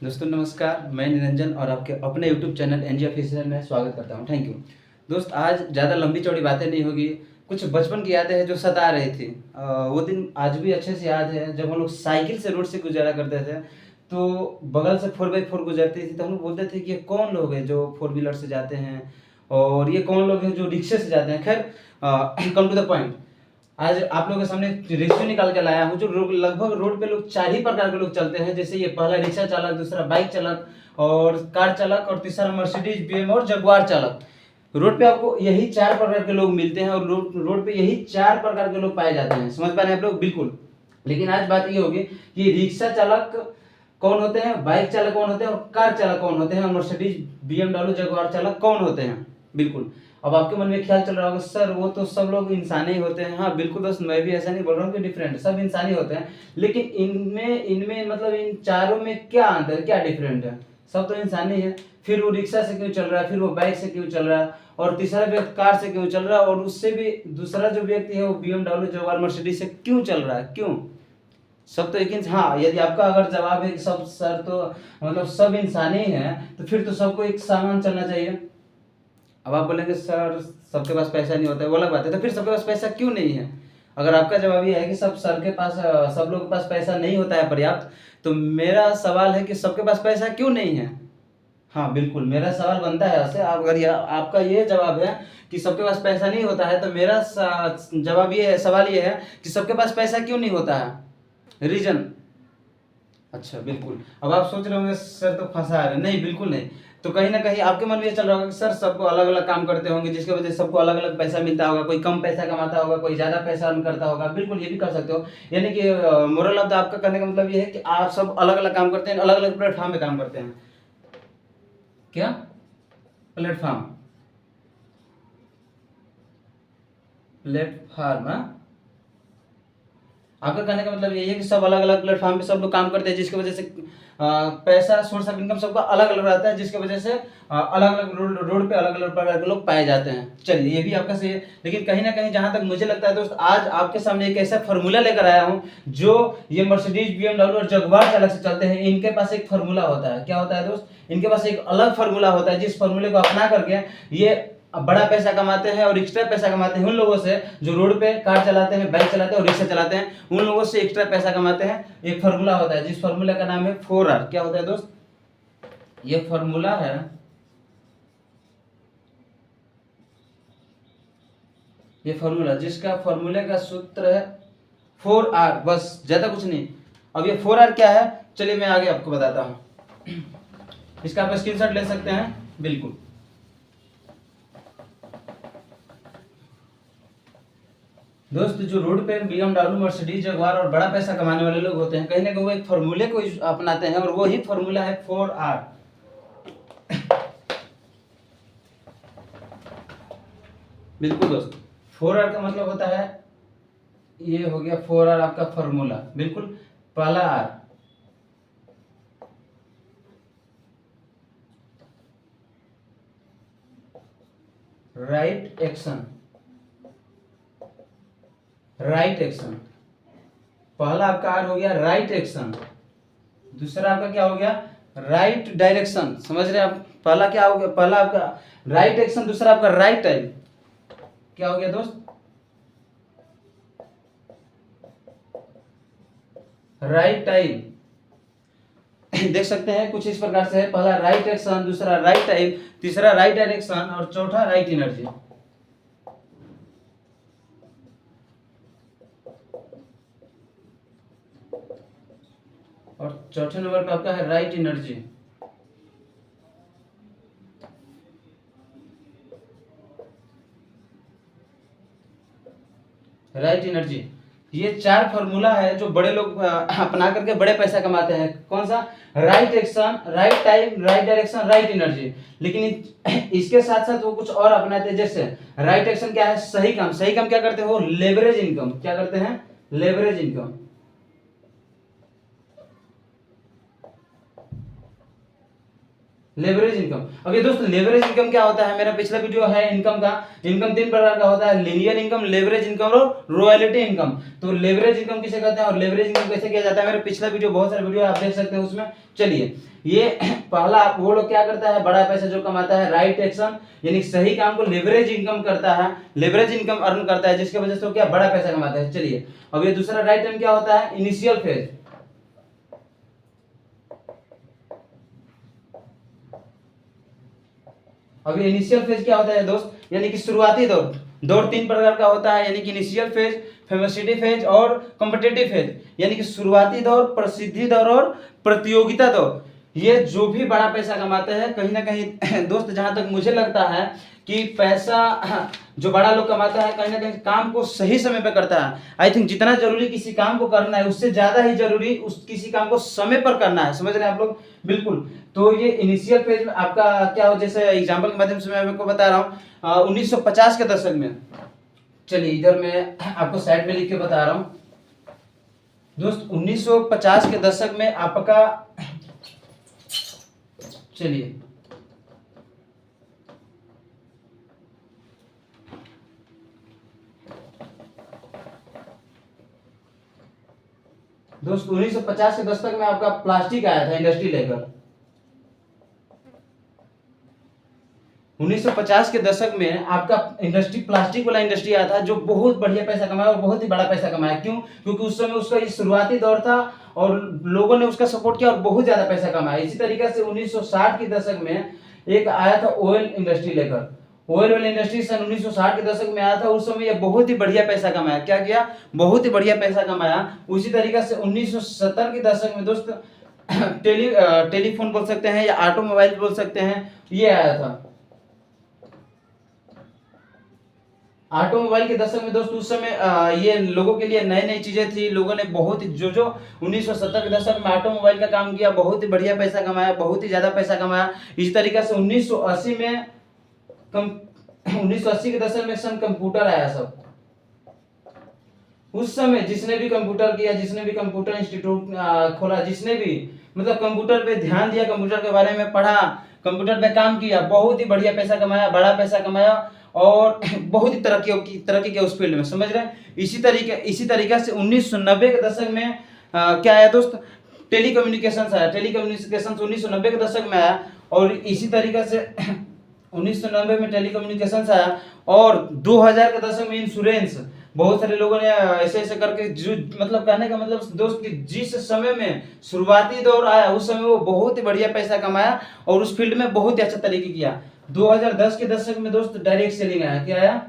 दोस्तों नमस्कार, मैं निरंजन और आपके अपने यूट्यूब चैनल एनजी ऑफिशियल में स्वागत करता हूं। Thank you. दोस्त, आज ज़्यादा लंबी चौड़ी बातें नहीं होगी। कुछ बचपन की यादें हैं जो सता रही थी। वो दिन आज भी अच्छे से याद है जब हम लोग साइकिल से रोड से गुजारा करते थे। तो बगल से 4x4 गुजरती थी तो हम लोग बोलते थे कि ये कौन लोग हैं जो फोर व्हीलर से जाते हैं और ये कौन लोग हैं जो रिक्शे से जाते हैं। खैर, कम टू द पॉइंट। आज आप लोगों के सामने रिक्शा निकाल के लाया हूँ जो लगभग रोड पे लोग 4 ही प्रकार के लोग चलते हैं। जैसे ये पहला रिक्शा चालक, दूसरा बाइक चालक और कार चालक और तीसरा मर्सिडीज बीएम और जगुआर चालक। रोड पे आपको यही 4 प्रकार के लोग मिलते हैं और रोड पे यही 4 प्रकार के लोग पाए जाते हैं। समझ पा रहे हैं आप लोग? बिल्कुल। लेकिन आज बात ये होगी कि रिक्शा चालक कौन होते हैं, बाइक चालक कौन होते हैं और कार चालक कौन होते हैं और मर्सिडीज बीएमडब्ल्यू जगुआर चालक कौन होते हैं। बिल्कुल। अब आपके मन में ख्याल चल रहा होगा, सर वो तो सब लोग इंसान ही होते हैं। हाँ बिल्कुल दोस्त, मैं भी ऐसा नहीं बोल रहा हूँ कि डिफरेंट, सब इंसान ही होते हैं। लेकिन इनमें इनमें मतलब इन चारों में क्या अंतर, क्या डिफरेंट है? सब तो इंसान ही है। फिर वो रिक्शा से क्यों चल रहा है, फिर वो बाइक से क्यों चल रहा है और तीसरा व्यक्ति कार से क्यों चल रहा है और उससे भी दूसरा जो व्यक्ति है वो बीएमडब्ल्यू जगुआर मर्सिडीज से क्यों चल रहा है, क्यों? सब तो एक हाँ, यदि आपका अगर जवाब है कि सब सर तो मतलब सब इंसान ही हैं तो फिर तो सबको एक समान चलना चाहिए। अब आप बोलेंगे सर सबके पास पैसा नहीं होता है, वो अलग बात है। तो फिर सबके पास पैसा क्यों नहीं है? अगर आपका जवाब ये है कि सब लोगों के पास पैसा नहीं होता है पर्याप्त, तो मेरा सवाल है कि सबके पास पैसा क्यों नहीं है? हाँ बिल्कुल, मेरा सवाल बनता है ऐसे। अगर आपका ये जवाब है कि सबके पास पैसा नहीं होता है तो मेरा जवाब ये है, सवाल ये है कि सबके पास पैसा क्यों नहीं होता है, रीजन। अच्छा बिल्कुल। अब आप सोच रहे होंगे सर तो फंसा रहे, नहीं बिल्कुल नहीं। तो कहीं ना कहीं आपके मन में ये चल रहा होगा कि सर सबको अलग अलग काम करते होंगे जिसकी वजह से सबको अलग अलग पैसा मिलता होगा। कोई कम पैसा कमाता होगा, कोई ज्यादा पैसा अर्न करता होगा। बिल्कुल, ये भी कर सकते हो। यानी कि मोरल ऑफ द आपका कहने का मतलब ये है कि आप सब अलग अलग काम करते हैं, अलग अलग प्लेटफॉर्म पे काम करते हैं। क्या प्लेटफॉर्म? प्लेटफॉर्म, हाँ? आपका कहने का मतलब यही है कि सब अलग अलग प्लेटफॉर्म पे सब लोग काम करते हैं जिसकी वजह से पैसा, सोर्स ऑफ इनकम सबका अलग अलग रहता है, जिसकी वजह से अलग अलग रोड पे अलग अलग प्रकार के लोग पाए जाते हैं। चलिए, ये भी आपका सही है। लेकिन कहीं ना कहीं जहां तक मुझे लगता है दोस्त, आज आपके सामने एक ऐसा फार्मूला लेकर आया हूं जो ये मर्सिडीज बीएमडब्ल्यू और जगुआर चालक से चलते हैं। इनके पास एक फार्मूला होता है। क्या होता है दोस्त? इनके पास एक अलग फार्मूला होता है जिस फार्मूले को अपना करके ये बड़ा पैसा कमाते हैं और एक्स्ट्रा पैसा कमाते हैं उन लोगों से जो रोड पे कार चलाते हैं, बाइक चलाते हैं और रिक्शा चलाते हैं। उन लोगों से एक्स्ट्रा पैसा कमाते हैं। एक फार्मूला होता है जिस फार्मूला का नाम है 4R। क्या होता है दोस्त? ये फार्मूला है, ये फार्मूला जिसका फार्मूले का सूत्र है 4R, बस, ज्यादा कुछ नहीं। अब ये 4R क्या है, चलिए मैं आगे आपको बताता हूं। इसका आप स्क्रीनशॉट ले सकते हैं। बिल्कुल दोस्त, जो रोड पे बीएमडब्ल्यू मर्सिडीज जगुआर और बड़ा पैसा कमाने वाले लोग होते हैं, कहीं ना कहीं वो एक फार्मूले को अपनाते हैं और वो ही फार्मूला है 4R। बिल्कुल दोस्त, 4R का मतलब होता है, ये हो गया 4R आपका फार्मूला। बिल्कुल। पहला R, right action, right action. पहला आपका आर हो गया राइट एक्शन, दूसरा आपका क्या हो गया, राइट डायरेक्शन। समझ रहे हैं आप? पहला क्या हो गया, पहला आपका राइट एक्शन, दूसरा आपका राइट टाइम। क्या हो गया दोस्त? Right time. देख सकते हैं कुछ इस प्रकार से है। पहला राइट एक्शन, दूसरा राइट टाइम, तीसरा राइट डायरेक्शन और चौथा राइट एनर्जी। और चौथे नंबर पे आपका है राइट एनर्जी। राइट एनर्जी, ये 4 फार्मूला है जो बड़े लोग अपना करके बड़े पैसा कमाते हैं। कौन सा? Right action, right time, right direction, right energy. लेकिन इसके साथ साथ वो कुछ और अपनाते हैं। जैसे राइट एक्शन क्या है, सही काम। सही काम क्या करते हैं वो? Leverage income. क्या करते हैं? Leverage income. Leverage income. अब ये दोस्त लेवरेज इनकम क्या होता है, मेरा पिछला वीडियो है इनकम का। इनकम तीन प्रकार का होता है, लीनियर इनकम, लेवरेज इनकम और रॉयल्टी इनकम। तो लेवरेज इनकम किसे कहते हैं और लेवरेज इनकम कैसे किया जाता है, मेरा पिछला वीडियो, बहुत सारे वीडियो आप देख सकते हैं उसमें। चलिए, ये पहला वो लोग क्या करता है, बड़ा पैसा जो कमाता है, राइट एक्शन यानी सही काम को लेवरेज इनकम करता है, लेवरेज इनकम अर्न करता है, जिसकी वजह से वो क्या बड़ा पैसा कमाता है। चलिए, अब ये दूसरा राइट टर्म क्या होता है, इनिशियल फेज। अभी इनिशियल फेज क्या होता है दोस्त, यानी कि शुरुआती दौर। दौर तीन प्रकार का होता है, यानी कि इनिशियल फेज, फेमसिटी फेज और कॉम्पिटिटिव फेज। यानी कि शुरुआती दौर, प्रसिद्धि दौर और प्रतियोगिता दौर। ये जो भी बड़ा पैसा कमाते हैं कहीं ना कहीं दोस्त, जहां तक मुझे लगता है कि पैसा जो बड़ा लोग कमाता है कहीं ना कहीं काम को सही समय पे करता है। आई थिंक जितना जरूरी किसी काम को करना है उससे ज्यादा ही जरूरी उस किसी काम को समय पर करना है। समझ रहे हैं आप लोग, बिल्कुल। तो ये इनिशियल फेज में आपका क्या हो, जैसे एग्जांपल के माध्यम से मैं आपको बता रहा हूँ 1950 के दशक में। चलिए, इधर मैं आपको साइड में लिख के बता रहा हूँ दोस्त, 1950 के दशक में आपका, चलिए दोस्त 1950 के दशक में आपका प्लास्टिक आया था इंडस्ट्री लेकर। 1950 के दशक में आपका इंडस्ट्री, प्लास्टिक वाला इंडस्ट्री आया था, जो बहुत बढ़िया पैसा कमाया और बहुत ही बड़ा पैसा कमाया। क्यों? क्योंकि उस समय उसका ये शुरुआती दौर था और लोगों ने उसका सपोर्ट किया और बहुत ज्यादा पैसा कमाया। इसी तरीके से 1960 के दशक में एक आया था ऑयल इंडस्ट्री लेकर। ऑयल वाली इंडस्ट्री सन 1960 के दशक में आया था। उस समय ये बहुत ही बढ़िया पैसा कमाया। क्या किया? बहुत ही बढ़िया पैसा कमाया। उसी तरीके से 1970 के दशक में दोस्त टेलीफोन बोल सकते हैं या ऑटोमोबाइल बोल सकते हैं, ये आया था। ऑटोमोबाइल के दशक में दोस्त उस समय ये लोगों के लिए नई नई चीजें थी। लोगों ने बहुत ही जो 1970 के दशक में ऑटोमोबाइल का काम किया, बहुत ही बढ़िया पैसा कमाया, बहुत ही ज्यादा पैसा कमाया। इसी तरीके से 1980 में 1980 के दशक में सन कंप्यूटर आया सब। उस समय जिसने भी कंप्यूटर किया, जिसने भी कंप्यूटर इंस्टीट्यूट खोला, जिसने भी मतलब कंप्यूटर पे ध्यान दिया, कंप्यूटर के बारे में पढ़ा, कंप्यूटर पे काम किया, बहुत ही बढ़िया पैसा कमाया, बड़ा पैसा कमाया और बहुत ही तरक्की के उस फील्ड में। समझ रहे हैं? इसी तरीके से 1990 के दशक में क्या आया दोस्त, टेलीकम्युनिकेशंस आया। टेलीकम्युनिकेशंस 1990 के दशक में आया और इसी तरीके से 1990 में टेलीकम्युनिकेशंस आया और 2000 के दशक में इंश्योरेंस। बहुत सारे लोगों ने ऐसे ऐसे करके जो मतलब कहने का मतलब दोस्त कि जिस समय में शुरुआती दौर आया उस समय वो बहुत ही बढ़िया पैसा कमाया और उस फील्ड में बहुत ही अच्छा तरीके किया। 2010 के दशक में दोस्त डायरेक्ट सेलिंग आया। क्या आया?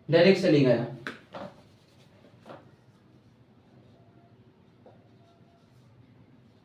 डायरेक्ट सेलिंग आया।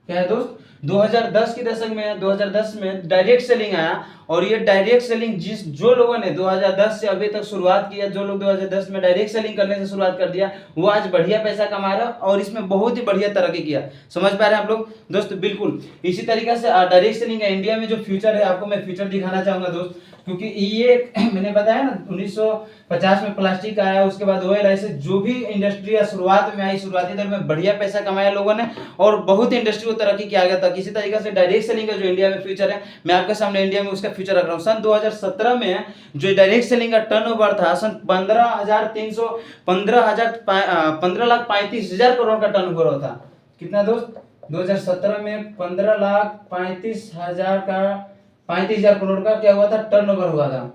क्या है दोस्त? 2010 के दशक में 2010 में डायरेक्ट सेलिंग आया और ये डायरेक्ट सेलिंग जो लोगों ने 2010 से अभी तक शुरुआत किया, जो लोग 2010 में डायरेक्ट सेलिंग करने से शुरुआत कर दिया, वो आज बढ़िया पैसा कमा रहा और इसमें बहुत ही बढ़िया तरक्की किया। समझ पा रहे हैं आप लोग दोस्त? बिल्कुल। इसी तरीके से डायरेक्ट सेलिंग का इंडिया में जो फ्यूचर है, आपको मैं फ्यूचर दिखाना चाहूंगा दोस्त, क्योंकि ये मैंने बताया ना 1950 में प्लास्टिक आया, उसके बाद ऑयल, ऐसे जो भी इंडस्ट्री शुरुआत में आई, शुरुआती दौर में बढ़िया पैसा कमाया लोगों ने और बहुत ही इंडस्ट्री को तरक्की किया गया था। किसी तरीके से डायरेक्ट सेलिंग का जो इंडिया में फ्यूचर है, मैं आपके सामने इंडिया में उसका फ्यूचर रख रहा हूँ। सन 2017 में जो डायरेक्ट सेलिंग का टर्नओवर था सन 15,35,000 करोड़ का टर्नओवर था। कितना दोस्त? 2017 में 35,000 करोड़ का क्या हुआ था? टर्नओवर हुआ था।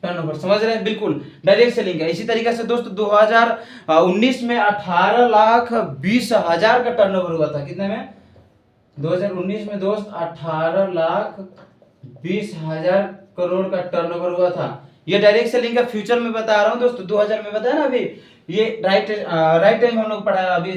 टर्नओवर समझ रहे हैं? बिल्कुल, डायरेक्ट सेलिंग है। इसी तरीके से दोस्त 2019 में 18,20,000 का टर्नओवर हुआ था। कितने में? 2019 में दोस्त 18,20,000 करोड़ का टर्नओवर हुआ था। ये डायरेक्ट सेलिंग का फ्यूचर में बता रहा हूं दोस्त। 2000 में बताया ना अभी, ये राइट टाइम हम लोग अभी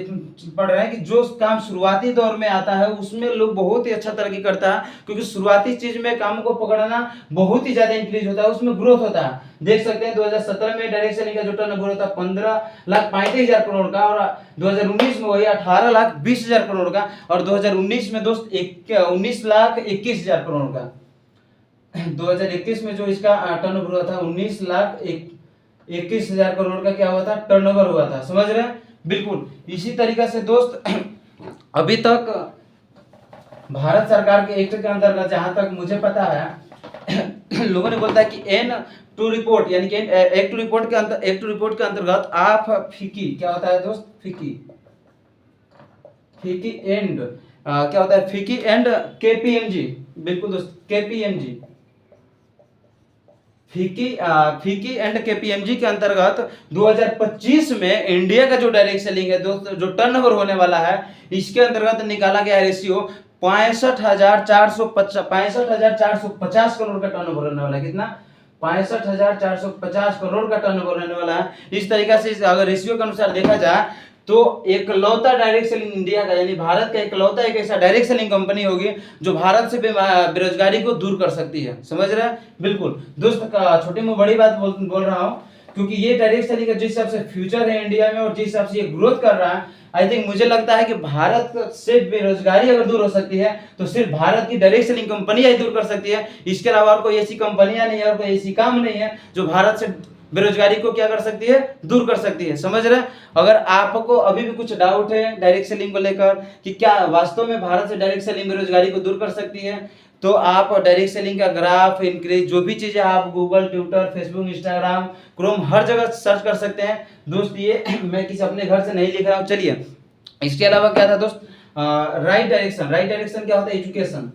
पढ़ रहे हैं कि जो काम शुरुआती दौर में आता है उसमें लोग बहुत ही अच्छा तरक्की करता है, क्योंकि शुरुआती चीज में काम को पकड़ना बहुत ही ज्यादा इंक्रीज होता है, उसमें ग्रोथ होता है। देख सकते हैं 2017 में डायरेक्ट सेलिंग का जो टर्नओवर होता है 15,35,000 करोड़ का और 2019 में वही 18,20,000 करोड़ का और 2019 में दोस्त 19,21,000 करोड़ का। 2021 में जो इसका टर्नओवर हुआ था 19,21,000 करोड़ का क्या हुआ था? टर्नओवर हुआ था। समझ रहे हैं? बिल्कुल इसी तरीके से दोस्त अभी तक भारत सरकार के एक्ट के अंतर्गत जहां तक मुझे पता है लोगों ने बोलता है कि एन टू रिपोर्ट यानी कि एक्ट टू रिपोर्ट के अंतर्गत आप फीकी क्या होता है दोस्त, फीकी एंड क्या होता है, फीकी एंड केपीएमजी, बिल्कुल दोस्त केपीएमजी, फीकी एंड केपीएमजी के अंतर्गत 2025 में इंडिया का जो डायरेक्ट सेलिंग है दोस्त, जो टर्नओवर होने वाला है, इसके अंतर्गत निकाला गया रेशियो 65,450 करोड़ का टर्नओवर होने वाला है। कितना? 65,450 करोड़ का टर्नओवर होने वाला है। इस तरीके से अगर रेशियो के अनुसार देखा जाए तो एकलौता डायरेक्ट सेलिंग इंडिया का यानी भारत का एकलौता एक ऐसा डायरेक्ट सेलिंग कंपनी होगी जो भारत से बेरोजगारी को दूर कर सकती है। समझ रहे हैं? बिल्कुल दोस्त, छोटी में बड़ी बात बोल रहा हूँ क्योंकि ये डायरेक्ट सेलिंग का जिस हिसाब से फ्यूचर है इंडिया में और जिस हिसाब से ये ग्रोथ कर रहा है, आई थिंक मुझे लगता है कि भारत से बेरोजगारी अगर दूर हो सकती है तो सिर्फ भारत की डायरेक्ट सेलिंग कंपनियां ही दूर कर सकती है। इसके अलावा और कोई ऐसी कंपनियां नहीं है और कोई ऐसी काम नहीं है जो भारत से बेरोजगारी को क्या कर सकती है, दूर कर सकती है। समझ रहे हैं? अगर आपको अभी भी कुछ डाउट है डायरेक्ट सेलिंग को लेकर कि क्या वास्तव में भारत से डायरेक्ट सेलिंग बेरोजगारी को दूर कर सकती है, तो आप डायरेक्ट सेलिंग का ग्राफ, इंक्रीज, जो भी चीजें आप Google, Twitter, Facebook, Instagram, Chrome हर जगह सर्च कर सकते हैं दोस्त। ये मैं किसी अपने घर से नहीं लिख रहा हूँ। चलिए, इसके अलावा क्या था दोस्त, राइट डायरेक्शन क्या होता है, एजुकेशन,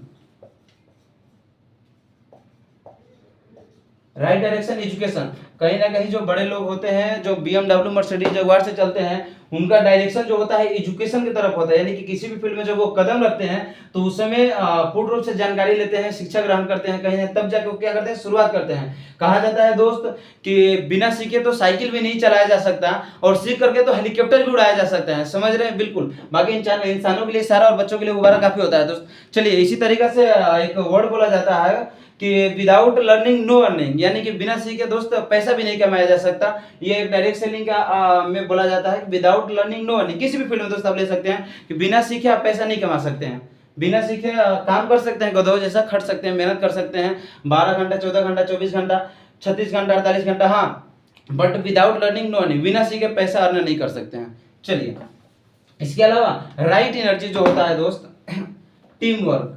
राइट डायरेक्शन एजुकेशन। कहीं ना कहीं जो बड़े लोग होते हैं जो BMW, मर्सिडीज, जगुआर से चलते हैं, उनका डायरेक्शन जो होता है एजुकेशन की तरफ होता है, यानी कि किसी भी फील्ड में जब वो कदम रखते हैं तो उस समय पूर्ण रूप से जानकारी लेते हैं, शिक्षा ग्रहण करते हैं, कहीं ना तब जाके वो क्या करते हैं, शुरुआत करते हैं। कहा जाता है दोस्त कि बिना सीखे तो साइकिल भी नहीं चलाया जा सकता और सीख करके तो हेलीकॉप्टर भी उड़ाया जा सकता है। समझ रहे हैं? बिल्कुल। बाकी इंसानों के लिए सारा और बच्चों के लिए गुब्बारा काफी होता है दोस्त। चलिए, इसी तरीके से एक वर्ड बोला जाता है कि विदाउट लर्निंग नो अर्निंग, यानी कि बिना सीखे दोस्त पैसा भी नहीं कमाया जा सकता। ये एक डायरेक्ट सेलिंग का में बोला जाता है, विदाउट लर्निंग नो अर्निंग। किसी भी फील्ड में दोस्त आप ले सकते हैं कि बिना सीखे आप पैसा नहीं कमा सकते हैं। बिना सीखे काम कर सकते हैं, गधों जैसा खट सकते हैं, मेहनत कर सकते हैं 12 घंटा, 14 घंटा, 24 घंटा, 36 घंटा, 48 घंटा, हाँ, but without learning no earning, बिना सीखे पैसा अर्न नहीं कर सकते हैं। चलिए, इसके अलावा राइट एनर्जी जो होता है दोस्त, टीम वर्क,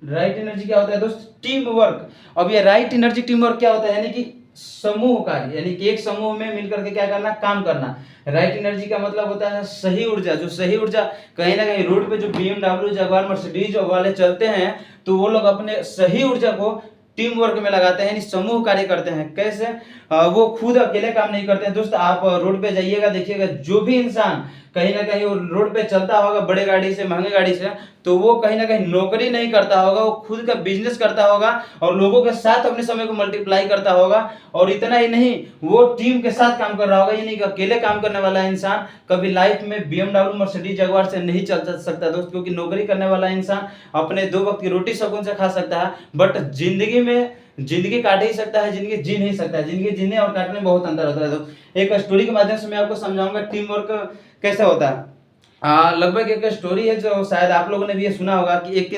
राइट एनर्जी क्या होता है दोस्त, टीम वर्क। अब ये राइट एनर्जी टीम वर्क क्या होता है, यानी कि समूह कार्य, यानी कि एक समूह में मिलकर के क्या करना, काम करना। राइट एनर्जी का मतलब होता है सही ऊर्जा। जो सही ऊर्जा, कहीं ना कहीं रोड पे जो BMW, जगुआर, मर्सिडीज वाले चलते हैं तो वो लोग अपने सही ऊर्जा को टीम वर्क में लगाते हैं, यानी समूह कार्य करते हैं। कैसे? वो खुद अकेले काम नहीं करते हैं दोस्त। आप रोड पे जाइएगा, देखिएगा, जो भी इंसान कहीं ना कहीं वो रोड पे चलता होगा बड़े गाड़ी से, महंगे गाड़ी से, तो वो कहीं ना कहीं नौकरी नहीं करता होगा, वो खुद का बिजनेस करता होगा और लोगों के साथ अपने समय को मल्टीप्लाई करता होगा। और इतना ही नहीं, वो टीम के साथ काम कर रहा होगा। ये नहीं कि अकेले काम करने वाला इंसान कभी लाइफ में BMW, मर्सिडीज, जगुआर से नहीं चल सकता दोस्त, क्योंकि नौकरी करने वाला इंसान अपने 2 वक्त की रोटी सुकून से खा सकता है, बट जिंदगी काट ही सकता है, जिंदगी जी नहीं सकता है। जिंदगी जीने और काटने में बहुत अंतर होता है दोस्त। एक स्टोरी के माध्यम से मैं आपको समझाऊंगा टीम वर्क कैसे होता है। लगभग एक स्टोरी है जो शायद आप लोगों ने भी ये सुना होगा कि एक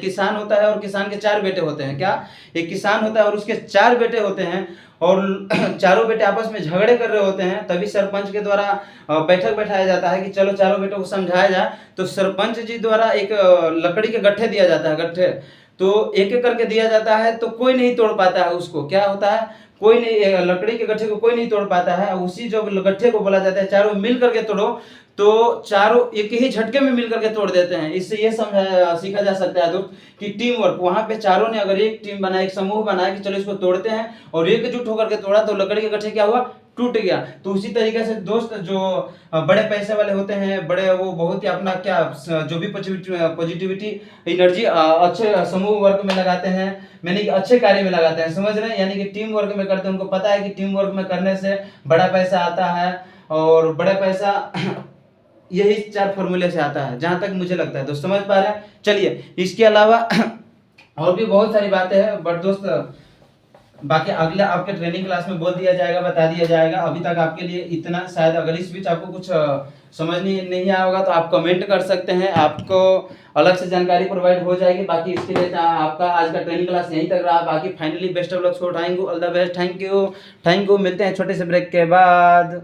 किसान होता है और किसान के 4 बेटे होते हैं। क्या? एक किसान होता है और उसके 4 बेटे होते हैं और चारों बेटे आपस में झगड़े कर रहे होते हैं। तभी सरपंच के द्वारा बैठक बैठाया जाता है कि चलो चारों बेटों को समझाया जाए। तो सरपंच जी द्वारा एक लकड़ी के गट्ठे दिया जाता है, गट्ठे तो एक एक करके दिया जाता है, तो कोई नहीं तोड़ पाता है उसको। क्या होता है, कोई नहीं, लकड़ी के गट्ठे को कोई नहीं तोड़ पाता है। उसी जो गट्ठे को बोला जाता है चारों मिल करके तोड़ो, तो चारों एक ही झटके में मिल करके तोड़ देते हैं। इससे ये सीखा जा सकता है दोस्त कि टीम वर्क, वहां पे चारों ने अगर एक टीम बनाया, एक समूह बनाया कि चलो इसको तोड़ते हैं, और एकजुट होकर के तोड़ा तो लकड़ी के गट्ठे क्या हुआ, टूट गया। तो उसी तरीके से दोस्त जो बड़े पैसे वाले होते हैं, बड़े, वो बहुत ही अपना क्या जो भी पॉजिटिविटी एनर्जी अच्छे समूह वर्क में लगाते हैं, यानी कि अच्छे कार्य में लगाते हैं। समझ रहे हैं? यानी कि टीम वर्क में करते हैं। उनको पता है कि टीम वर्क में करने से बड़ा पैसा आता है, और बड़ा पैसा यही 4 फॉर्मूले से आता है, जहां तक मुझे लगता है दोस्त। समझ पा रहे हैं? चलिए, इसके अलावा और भी बहुत सारी बातें हैं, बट दोस्त बाकी अगले आपके ट्रेनिंग क्लास में बोल दिया जाएगा, बता दिया जाएगा। अभी तक आपके लिए इतना, शायद अगर इस बीच आपको कुछ समझ नहीं आया होगा तो आप कमेंट कर सकते हैं, आपको अलग से जानकारी प्रोवाइड हो जाएगी। बाकी इसके लिए आपका आज का ट्रेनिंग क्लास यहीं तक रहा। बाकी finally best of luck, so thank you, all the best, thank you. मिलते हैं छोटे से ब्रेक के बाद।